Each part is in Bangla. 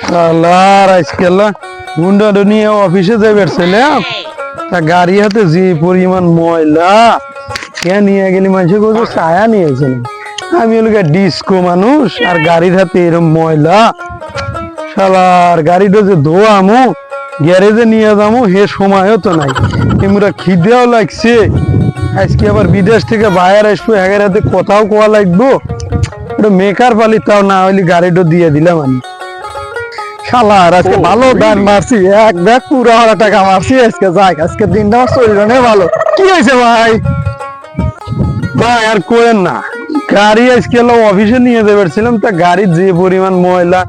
শালার আজকাল গুন্ডা নিয়ে অফিসে যাই বেরছিলাম, তা গাড়ি হাতে যে পরিমাণ ময়লা কে নিয়ে গেলি মানুষের কোথাও ছায়া নিয়েছে না। আমি হলো ডিস্কো মানুষ আর গাড়ির হাতে এরকম ময়লা। শালার গাড়িটা যে ধোয়ামু গ্যারেজে নিয়ে যাবো হে সময়ও তো নাই, এমরা খিদেও লাগছে। আজকে আবার বিদেশ থেকে বাইরে আসবো, একের হাতে কোথাও কোয়া লাগবো, মেকার পালি তাও না হইলে গাড়িটা দিয়ে দিলাম আমি। শালার আজকে ভালো দান মারছি, এক ব্যাগ পুরো হাজার টাকা মারছি আজকে। যাক আজকে দিনটা আমার শরীর অনেক ভালো। কি হয়েছে ভাই? ভাই আর কোয়েন না, গাড়ি আজকে অফিসে নিয়ে যাবেছিলাম, তা গাড়ির যে পরিমাণ ময়লা,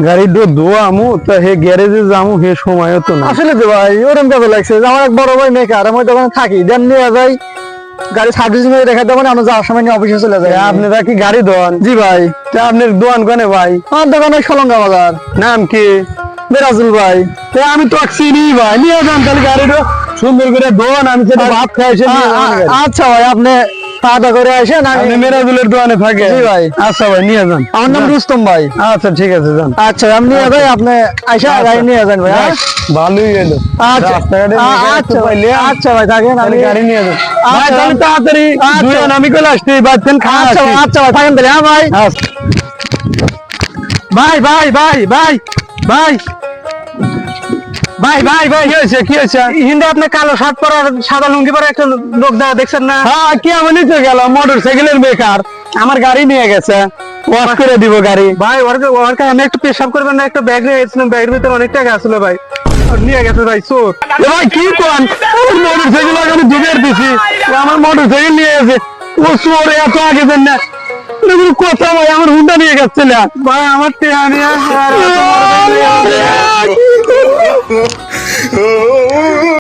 গাড়িটা ধোয়ামু তা হে গ্যারেজে যামু হে সময়ও তো না। আসলে তো ভাই ওরকম কাজে লাগছে যে আমার এক বড় ভাই মেকার, আমি দোকানে থাকি, দেন নিয়ে যাই গাড়ি সার্ভিসিং করে রেখে দেবো, আমরা যাওয়ার সময় নিয়ে অফিসে চলে যাই। আপনারা কি গাড়ি দোয়ান? জি ভাই। তা আপনার দোয়ান কোনে ভাই? আমার দোকান ওই সলঙ্গা বাজার। নাম কি? বেরাজুল ভাই। তা আমি তো চিনি ভাই, নিয়ে যান তাহলে গাড়িটা সুন্দর করে দোয়ান, আমি সেটা ভাত খাইছে। আচ্ছা ভাই, আপনি তাড়া করে আসেন। আপনি মেরাজুলের দোকানে থাকে? জি ভাই। আচ্ছা ভাই নিয়ে যান। আমার নাম রুস্তম ভাই। আচ্ছা ঠিক আছে যান। আচ্ছা আমি নিয়ে যাই, আপনি আইসা গাড়ি নিয়ে যান ভাই। ভালোই গেল। আচ্ছা আচ্ছা ভাই, আচ্ছা ভাই থাকেন, আমি গাড়ি নিয়ে যান। ভাই আচ্ছা। তাহলে তাড়াতাড়ি আচ্ছা। দুজন আমি কইলে আসছি, বাচ্চান খাওয়া আচ্ছা আসছি। আচ্ছা ভাই থাকেন তাহলে। হ্যাঁ ভাই। আচ্ছা। ভাই ভাই ভাই ভাই ভাই ভাই ভাই ভাই কি হয়েছে কি হয়েছে? হিন্দে আপনি কালো শার্ট পরা সাদা লুঙ্গি পরা একটা লোক দাঁড়া দেখছেন না? হ্যাঁ কি আমি নিতে গেলাম, মোটর সাইকেলের বেকার আমার গাড়ি নিয়ে গেছে, ওয়াশ করে দিব গাড়ি। ভাই ওর কাছে আমি একটু পেশাব করবেন না, একটা ব্যাগ নিয়ে গেছিলাম, ব্যাগের ভিতরে অনেক টাকা আসলে ভাই, আর নিয়ে গেছে ভাই চোর। এ ভাই কি কোন, মোটর সাইকেল আমি ডুবের দিছি, আমার মোটর সাইকেল নিয়ে গেছে, ও চোর এত আগে দেন না কথা ভাই, আমার হুন্ডা নিয়ে গেছে। ভাই আমার টেহা নিয়ে